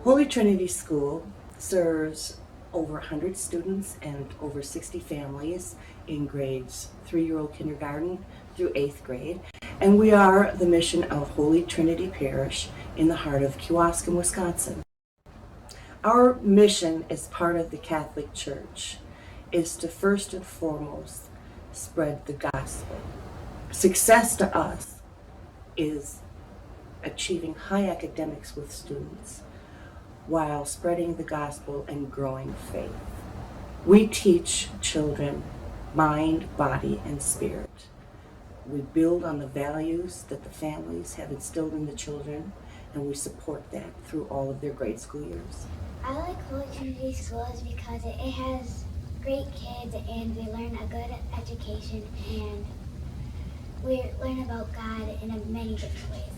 Holy Trinity School serves over 100 students and over 60 families in grades 3-year-old kindergarten through 8th grade. And we are the mission of Holy Trinity Parish in the heart of Kewaskum, Wisconsin. Our mission as part of the Catholic Church is to first and foremost spread the gospel. Success to us is achieving high academics with students while spreading the gospel and growing faith. We teach children mind, body, and spirit. We build on the values that the families have instilled in the children, and we support that through all of their grade school years. I like Holy Trinity Schools because it has great kids and we learn a good education and we learn about God in many different ways.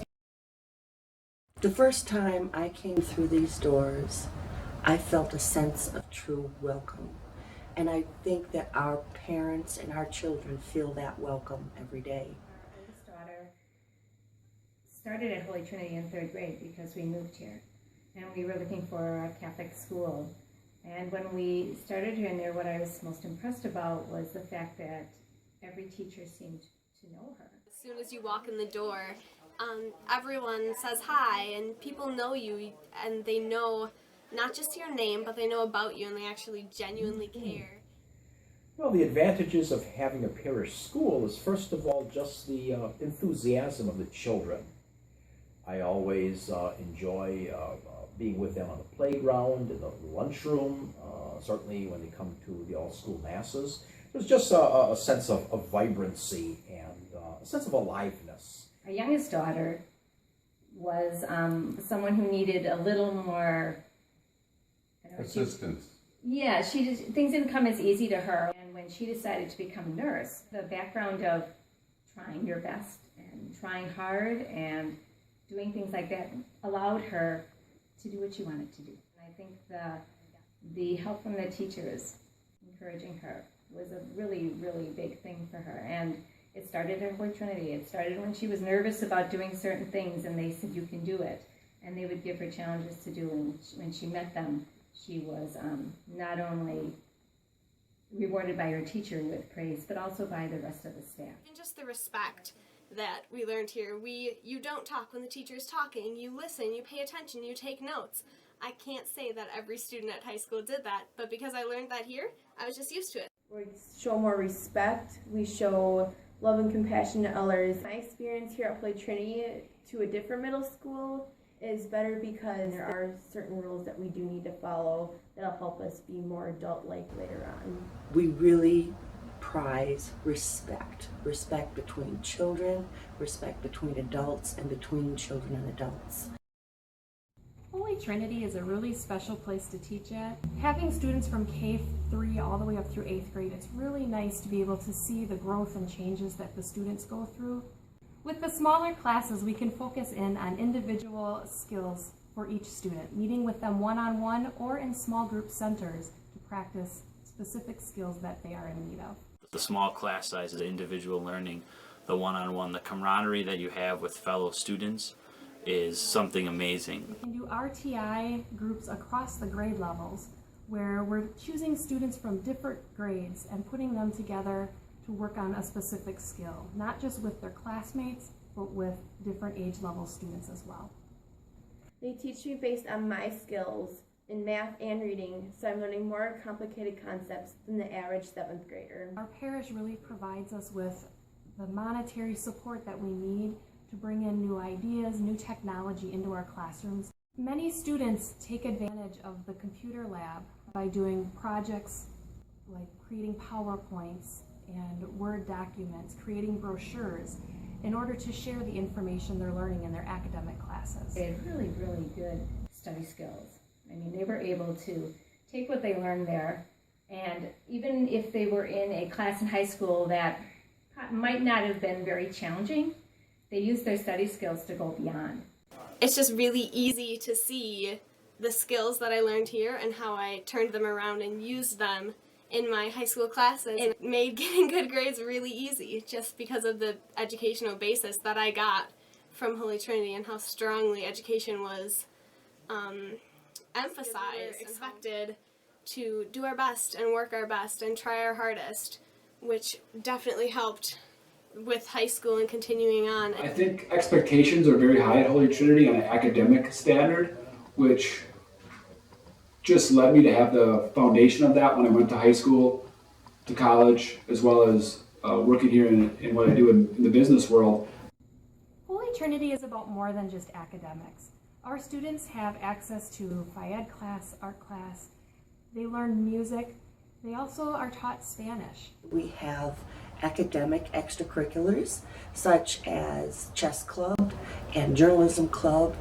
The first time I came through these doors, I felt a sense of true welcome. And I think that our parents and our children feel that welcome every day. Our oldest daughter started at Holy Trinity in 3rd grade because we moved here. And we were looking for a Catholic school. And when we started her in there, what I was most impressed about was the fact that every teacher seemed to know her. As soon as you walk in the door, everyone says hi, and people know you, and they know not just your name, but they know about you, and they actually genuinely care. Well, the advantages of having a parish school is, first of all, just the enthusiasm of the children. I always enjoy being with them on the playground, in the lunchroom, certainly when they come to the all-school masses. There's just a sense of vibrancy and a sense of aliveness. Our youngest daughter was someone who needed a little more assistance. Yeah, things didn't come as easy to her. And when she decided to become a nurse, the background of trying your best and trying hard and doing things like that allowed her to do what she wanted to do. And I think the help from the teachers encouraging her was a really, really big thing for her. And it started at Holy Trinity. It started when she was nervous about doing certain things, and they said, you can do it. And they would give her challenges to do, and when she met them, she was not only rewarded by her teacher with praise, but also by the rest of the staff. And just the respect that we learned here. You don't talk when the teacher is talking. You listen, you pay attention, you take notes. I can't say that every student at high school did that, but because I learned that here, I was just used to it. We show more respect. We show love and compassion to others. My experience here at Holy Trinity to a different middle school is better because there are certain rules that we do need to follow that'll help us be more adult-like later on. We really prize respect. Respect between children, respect between adults, and between children and adults. Holy Trinity is a really special place to teach at. Having students from K-3 all the way up through 8th grade, it's really nice to be able to see the growth and changes that the students go through. With the smaller classes, we can focus in on individual skills for each student, meeting with them one-on-one or in small group centers to practice specific skills that they are in need of. The small class sizes, the individual learning, the one-on-one, the camaraderie that you have with fellow students is something amazing. We can do RTI groups across the grade levels where we're choosing students from different grades and putting them together to work on a specific skill, not just with their classmates, but with different age level students as well. They teach me based on my skills in math and reading, so I'm learning more complicated concepts than the average 7th grader. Our parish really provides us with the monetary support that we need to bring in new ideas, new technology into our classrooms. Many students take advantage of the computer lab by doing projects like creating PowerPoints and Word documents, creating brochures in order to share the information they're learning in their academic classes. They had really, really good study skills. I mean, they were able to take what they learned there, and even if they were in a class in high school that might not have been very challenging, they used their study skills to go beyond. It's just really easy to see the skills that I learned here and how I turned them around and used them in my high school classes. It made getting good grades really easy just because of the educational basis that I got from Holy Trinity and how strongly education was emphasized, expected to do our best and work our best and try our hardest, which definitely helped with high school and continuing on. I think expectations are very high at Holy Trinity on an academic standard, which just led me to have the foundation of that when I went to high school, to college, as well as working here in what I do in the business world. Holy Trinity is about more than just academics. Our students have access to Phy-Ed class, art class, they learn music, they also are taught Spanish. We have academic extracurriculars such as chess club and journalism club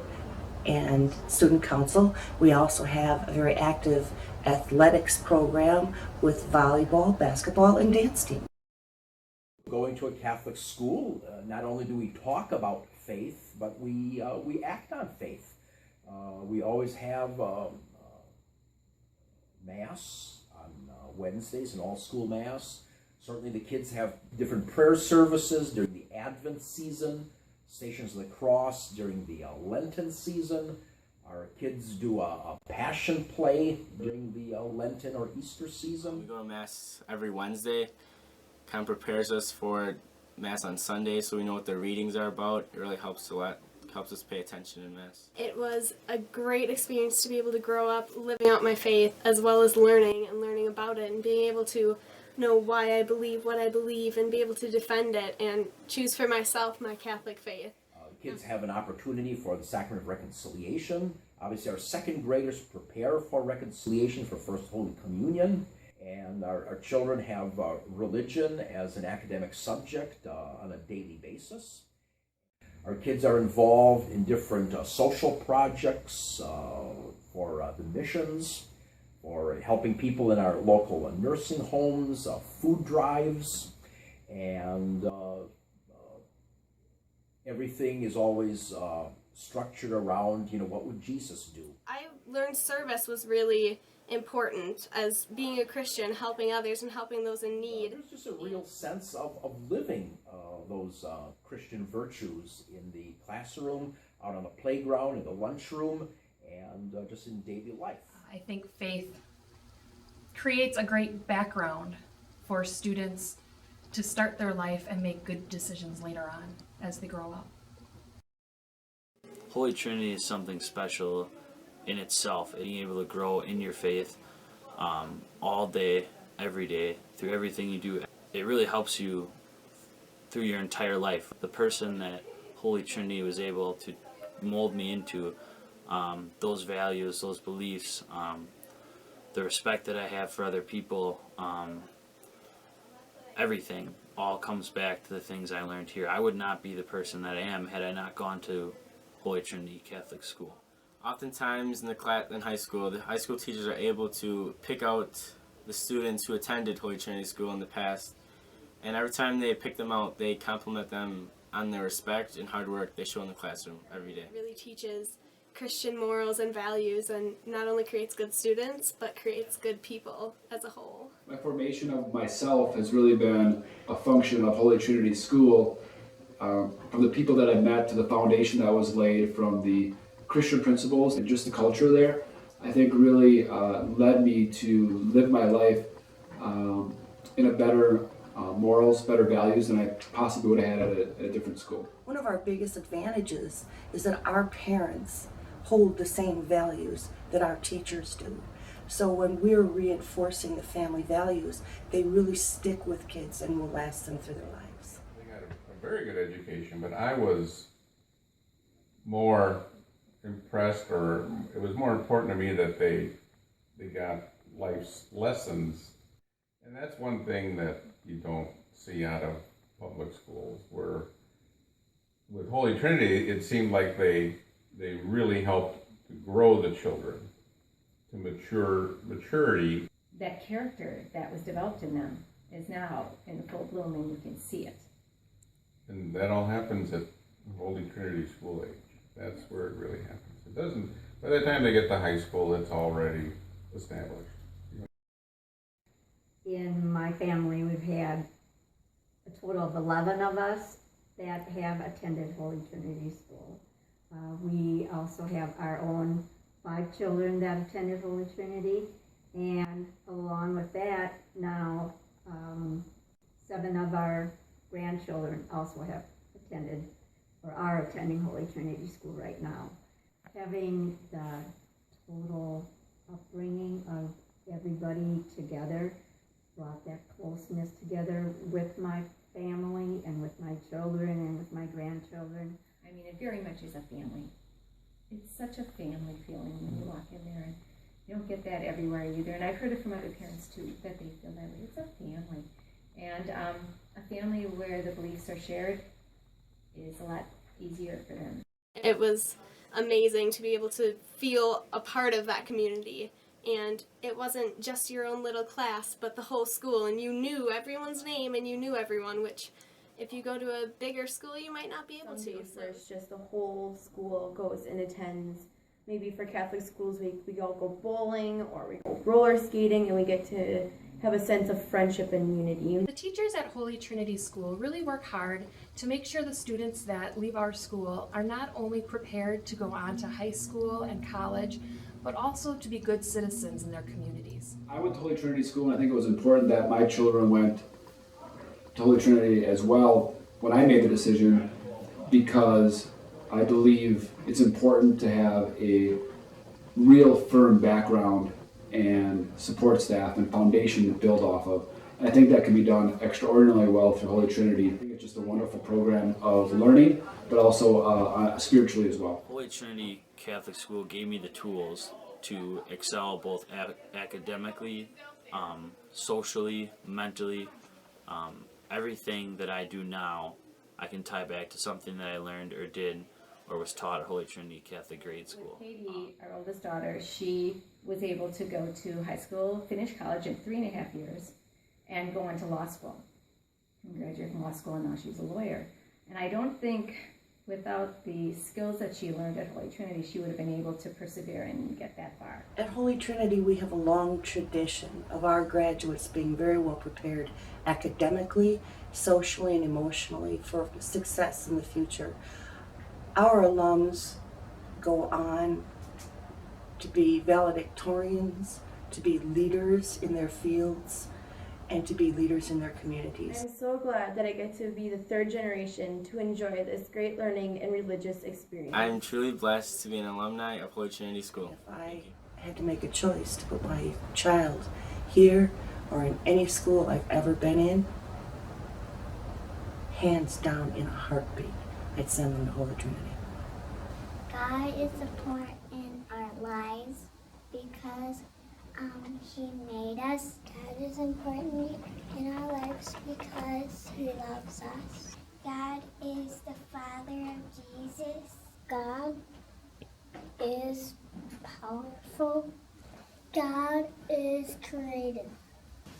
and student council. We also have a very active athletics program with volleyball, basketball, and dance team. Going to a Catholic school, not only do we talk about faith, but we act on faith. We always have Mass on Wednesdays, an all-school Mass. Certainly the kids have different prayer services during the Advent season, Stations of the Cross during the Lenten season. Our kids do a passion play during the Lenten or Easter season. We go to Mass every Wednesday. Kind of prepares us for Mass on Sunday, so we know what the readings are about. It really helps a lot. Helps us pay attention in Mass. It was a great experience to be able to grow up living out my faith, as well as learning about it and being able to know why I believe what I believe and be able to defend it and choose for myself my Catholic faith. Kids have an opportunity for the Sacrament of Reconciliation. Obviously, our second graders prepare for reconciliation for First Holy Communion. And our children have religion as an academic subject on a daily basis. Our kids are involved in different social projects for the missions, for helping people in our local nursing homes, food drives, and everything is always structured around, what would Jesus do? I learned service was really important as being a Christian, helping others and helping those in need. There's just a real sense of living those Christian virtues in the classroom, out on the playground, in the lunchroom, and just in daily life. I think faith creates a great background for students to start their life and make good decisions later on as they grow up. Holy Trinity is something special in itself. Being able to grow in your faith all day, every day, through everything you do, it really helps you through your entire life. The person that Holy Trinity was able to mold me into, those values, those beliefs, the respect that I have for other people, everything all comes back to the things I learned here. I would not be the person that I am had I not gone to Holy Trinity Catholic School. Oftentimes in high school, the high school teachers are able to pick out the students who attended Holy Trinity School in the past, and every time they pick them out, they compliment them on their respect and hard work they show in the classroom every day. It really teaches Christian morals and values, and not only creates good students, but creates good people as a whole. My formation of myself has really been a function of Holy Trinity School, from the people that I met to the foundation that was laid, from the Christian principles and just the culture there, I think really led me to live my life in a better morals, better values than I possibly would have had at a different school. One of our biggest advantages is that our parents hold the same values that our teachers do. So when we're reinforcing the family values, they really stick with kids and will last them through their lives. They got a very good education, but I was more impressed, or it was more important to me that they got life's lessons. And that's one thing that you don't see out of public schools, where with Holy Trinity, it seemed like they really helped to grow the children to maturity. That character that was developed in them is now in full bloom, and you can see it. And that all happens at Holy Trinity school age. That's where it really happens. It doesn't, by the time they get to high school, it's already established. In my family, we've had a total of 11 of us that have attended Holy Trinity School. We also have our own 5 children that attended Holy Trinity, and along with that, now 7 of our grandchildren also have attended or are attending Holy Trinity School right now. Having the total upbringing of everybody together brought that closeness together with my family and with my children and with my grandchildren. I mean, it very much is a family. It's such a family feeling when you walk in there, and you don't get that everywhere either. And I've heard it from other parents too, that they feel that way. It's a family. And a family where the beliefs are shared is a lot easier for them. It was amazing to be able to feel a part of that community. And it wasn't just your own little class, but the whole school. And you knew everyone's name and you knew everyone, which if you go to a bigger school, you might not be able Some to. days where it's just the whole school goes and attends. Maybe for Catholic schools, we all go bowling or we go roller skating, and we get to have a sense of friendship and unity. The teachers at Holy Trinity School really work hard to make sure the students that leave our school are not only prepared to go on to high school and college, but also to be good citizens in their communities. I went to Holy Trinity School, and I think it was important that my children went to Holy Trinity as well when I made the decision, because I believe it's important to have a real firm background and support staff and foundation to build off of. And I think that can be done extraordinarily well through Holy Trinity. I think it's just a wonderful program of learning, but also spiritually as well. Holy Trinity Catholic School gave me the tools to excel both academically, socially, mentally. Everything that I do now, I can tie back to something that I learned or did or was taught at Holy Trinity Catholic Grade School. Katie, our oldest daughter, she was able to go to high school, finish college in 3.5 years, and go into law school. And graduate from law school, and now she's a lawyer. And I don't think without the skills that she learned at Holy Trinity, she would have been able to persevere and get that far. At Holy Trinity, we have a long tradition of our graduates being very well prepared academically, socially, and emotionally for success in the future. Our alums go on to be valedictorians, to be leaders in their fields, and to be leaders in their communities. I'm so glad that I get to be the 3rd generation to enjoy this great learning and religious experience. I'm truly blessed to be an alumni of Holy Trinity School. If I had to make a choice to put my child here or in any school I've ever been in, hands down in a heartbeat, I'd send them to Holy Trinity. God is important in our lives because He made us. God is important in our lives because He loves us. God is the Father of Jesus. God is powerful. God is creative.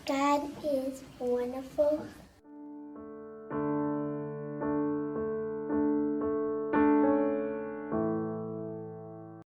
God is wonderful.